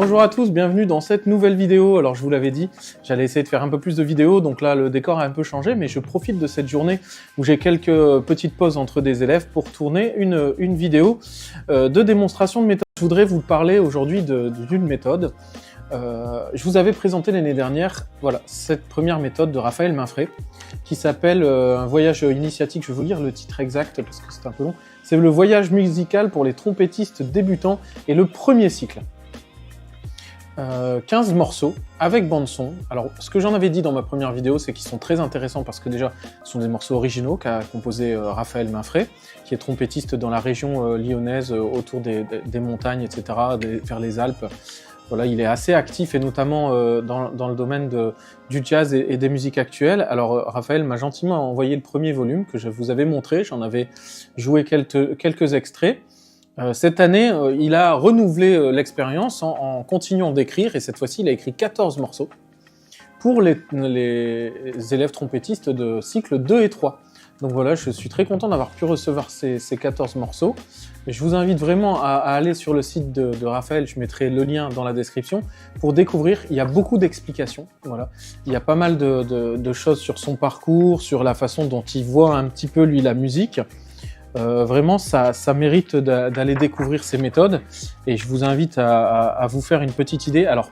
Bonjour à tous, bienvenue dans cette nouvelle vidéo. Alors je vous l'avais dit, j'allais essayer de faire un peu plus de vidéos, donc là le décor a un peu changé, mais je profite de cette journée où j'ai quelques petites pauses entre des élèves pour tourner une vidéo de démonstration de méthode. Je voudrais vous parler aujourd'hui d'une méthode. Je vous avais présenté l'année dernière, voilà, cette première méthode de Raphaël Mainfray, qui s'appelle un voyage initiatique. Je vais vous lire le titre exact parce que c'est un peu long. C'est le voyage musical pour les trompettistes débutants et le premier cycle. 15 morceaux avec bande-son. Alors, ce que j'en avais dit dans ma première vidéo, c'est qu'ils sont très intéressants parce que déjà, ce sont des morceaux originaux qu'a composé Raphaël Mainfray, qui est trompettiste dans la région lyonnaise, autour des montagnes, etc., vers les Alpes. Voilà, il est assez actif et notamment dans le domaine du jazz et des musiques actuelles. Alors, Raphaël m'a gentiment envoyé le premier volume que je vous avais montré. J'en avais joué quelques extraits. Cette année, il a renouvelé l'expérience en continuant d'écrire, et cette fois-ci, il a écrit 14 morceaux pour les élèves trompettistes de cycle 2 et 3. Donc voilà, je suis très content d'avoir pu recevoir ces 14 morceaux. Je vous invite vraiment à aller sur le site de Raphaël, je mettrai le lien dans la description, pour découvrir. Il y a beaucoup d'explications, voilà. Il y a pas mal de choses sur son parcours, sur la façon dont il voit un petit peu, lui, la musique. Vraiment, ça mérite d'aller découvrir ces méthodes, et je vous invite à vous faire une petite idée. Alors,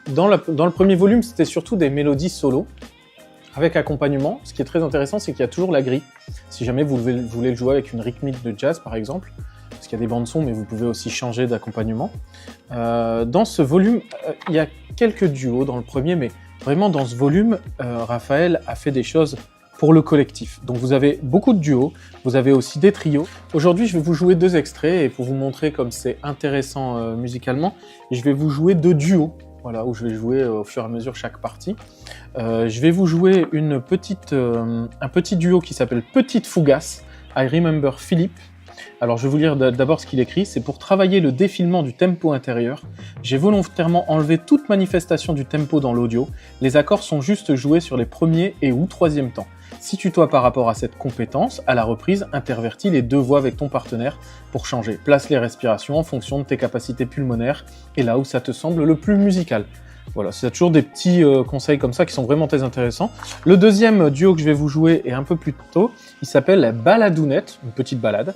dans le premier volume, c'était surtout des mélodies solo, avec accompagnement. Ce qui est très intéressant, c'est qu'il y a toujours la grille. Si jamais vous voulez le jouer avec une rythmique de jazz, par exemple, parce qu'il y a des bandes-sons, mais vous pouvez aussi changer d'accompagnement. Dans ce volume, il y a quelques duos dans le premier, mais vraiment, dans ce volume, Raphaël a fait des choses pour le collectif. Donc vous avez beaucoup de duos, vous avez aussi des trios. Aujourd'hui, je vais vous jouer 2 extraits, et pour vous montrer comme c'est intéressant musicalement, je vais vous jouer 2 duos, voilà, où je vais jouer au fur et à mesure chaque partie. Je vais vous jouer un petit duo qui s'appelle Petite Fougasse, I Remember Philippe. Alors je vais vous lire d'abord ce qu'il écrit. C'est pour travailler le défilement du tempo intérieur. J'ai volontairement enlevé toute manifestation du tempo dans l'audio. Les accords sont juste joués sur les premiers et ou troisième temps. Situe-toi par rapport à cette compétence. À la reprise, intervertis les 2 voix avec ton partenaire pour changer. Place les respirations en fonction de tes capacités pulmonaires et là où ça te semble le plus musical. Voilà, c'est toujours des petits conseils comme ça qui sont vraiment très intéressants. Le deuxième duo que je vais vous jouer est un peu plus tôt. Il s'appelle la Baladounette, une petite balade,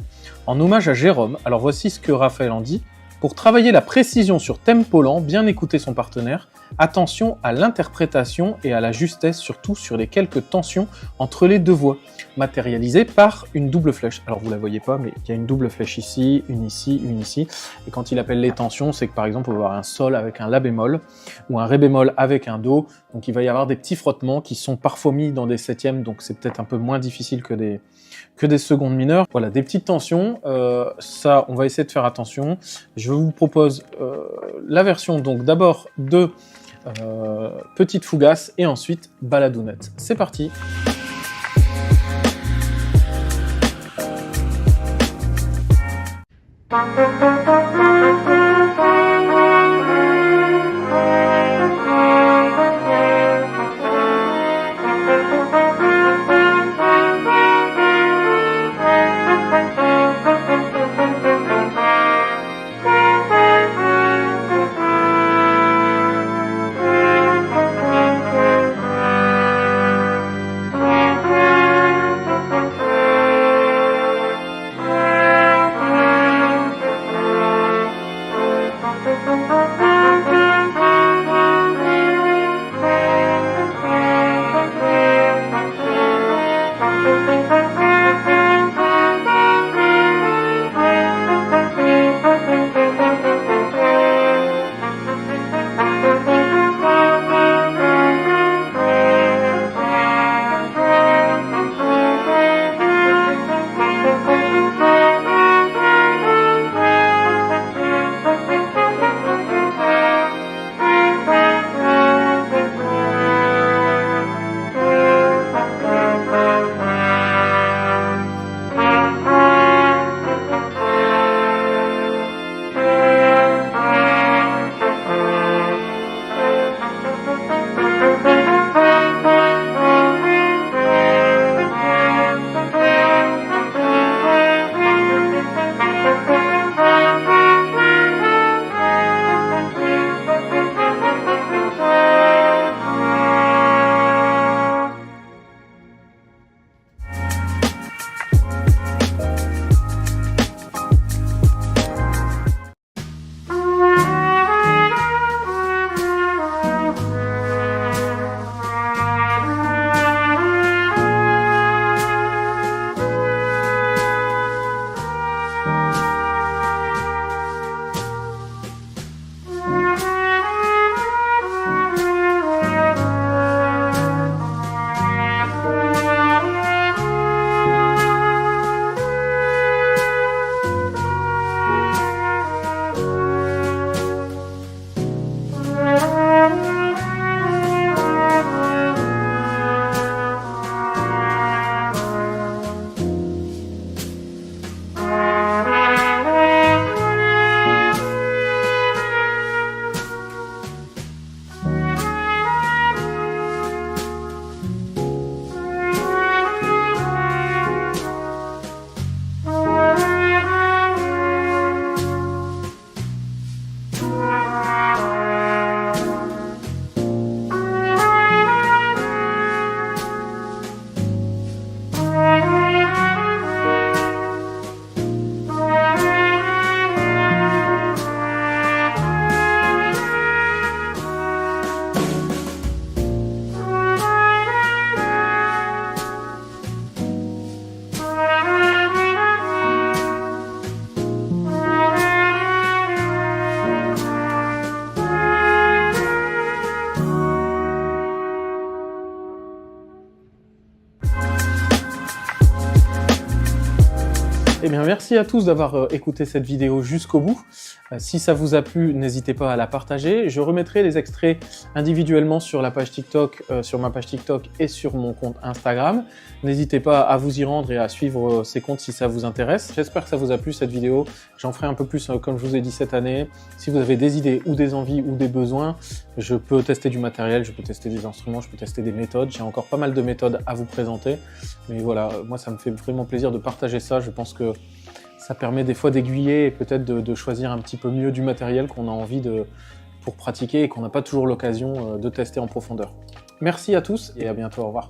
en hommage à Jérôme. Alors voici ce que Raphaël en dit. Pour travailler la précision sur tempo lent, bien écouter son partenaire. Attention à l'interprétation et à la justesse, surtout sur les quelques tensions entre les 2 voix, matérialisées par une double flèche. Alors vous la voyez pas, mais il y a une double flèche ici, une ici, une ici. Et quand il appelle les tensions, c'est que par exemple, on va avoir un sol avec un la bémol, ou un ré bémol avec un do. Donc il va y avoir des petits frottements qui sont parfois mis dans des septièmes, donc c'est peut-être un peu moins difficile que des secondes mineures. Voilà, des petites tensions, ça, on va essayer de faire attention. Je vous propose la version, donc d'abord de Petite Fougasse, et ensuite Baladounette. C'est parti! Bien, merci à tous d'avoir écouté cette vidéo jusqu'au bout. Si ça vous a plu, n'hésitez pas à la partager. Je remettrai les extraits individuellement sur la page TikTok, sur ma page TikTok et sur mon compte Instagram. N'hésitez pas à vous y rendre et à suivre ces comptes si ça vous intéresse. J'espère que ça vous a plu cette vidéo. J'en ferai un peu plus comme je vous ai dit cette année. Si vous avez des idées ou des envies ou des besoins, je peux tester du matériel, je peux tester des instruments, je peux tester des méthodes. J'ai encore pas mal de méthodes à vous présenter. Mais voilà, moi ça me fait vraiment plaisir de partager ça. Je pense que ça permet des fois d'aiguiller et peut-être de choisir un petit peu mieux du matériel qu'on a envie pour pratiquer et qu'on n'a pas toujours l'occasion de tester en profondeur. Merci à tous et à bientôt, au revoir.